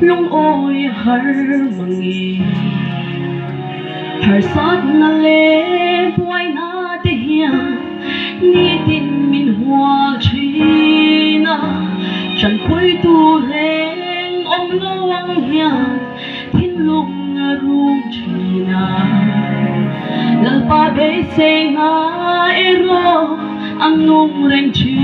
lung ôi har mangi har sát na le boy na te hia ni tin min hoa china chan khoi tu reng om lo ang hia tin lung rum china lal pa be se nga ero ang nung reng chi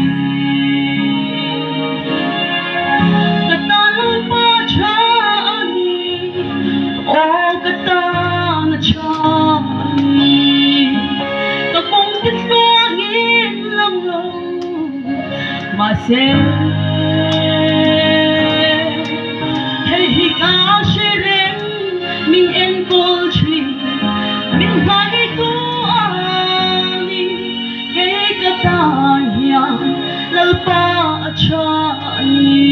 hey hi ka shereng min en kol chi min hai tu ani hey ka ta ya lal pa cha ni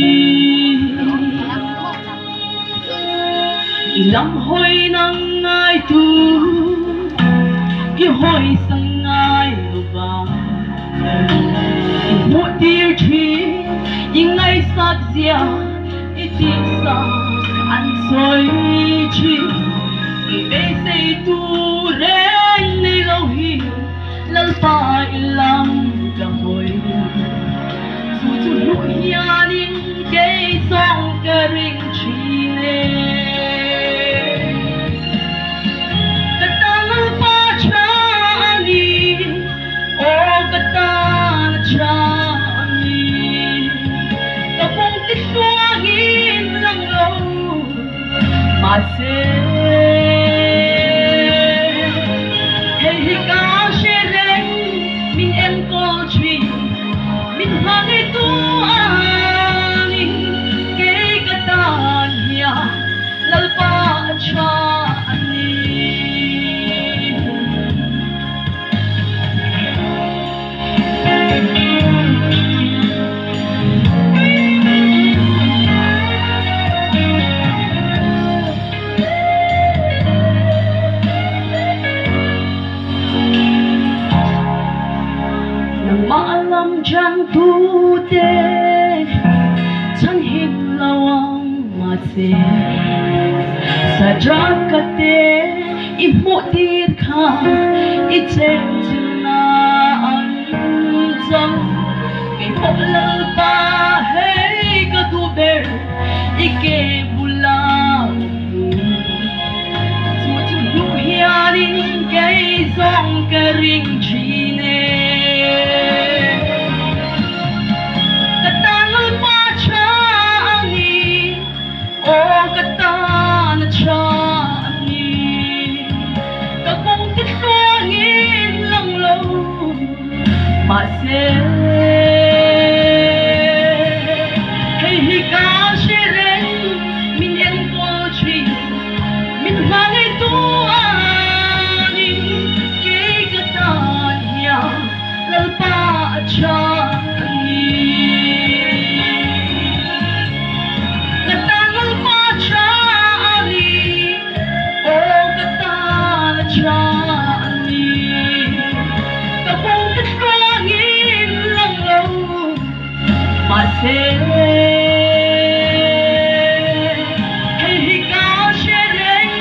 ilam hoi nang ngai tu i hoi sang ngai ba một điều chi nhưng ngày sát dia ít sa anh soi chi vì bây giờ tu ren ni lâu hi lâu pa ilam cả hồi dù dù lúc nhà đến cái song cái ring chi nè hey hi ka shereng min em kol chi min hai tu ani ke ka tan hia lal pa cha ani maalam jang tu te chan him lawang mase sa ka te i mo dir kha i chen na an jam ke holal pa hey ka tu ber i ke bula tu tu lu hiarin ke song ka ring chi ne hey hi ka shereng min en kol chi min hai tu ani ke ka ta ya lal pa cha hey hi ka shereng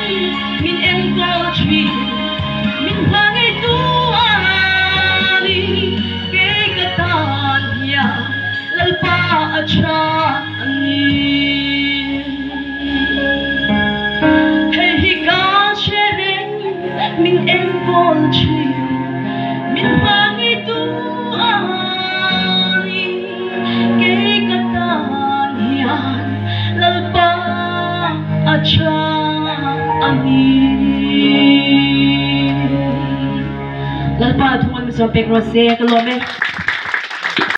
min en kol chi min hai tu ani ke ka tan ya lal pa cha ni hey hi ka shereng min en kol chi min hai tu cha ani lalpa thuan so pek ro se ka lo me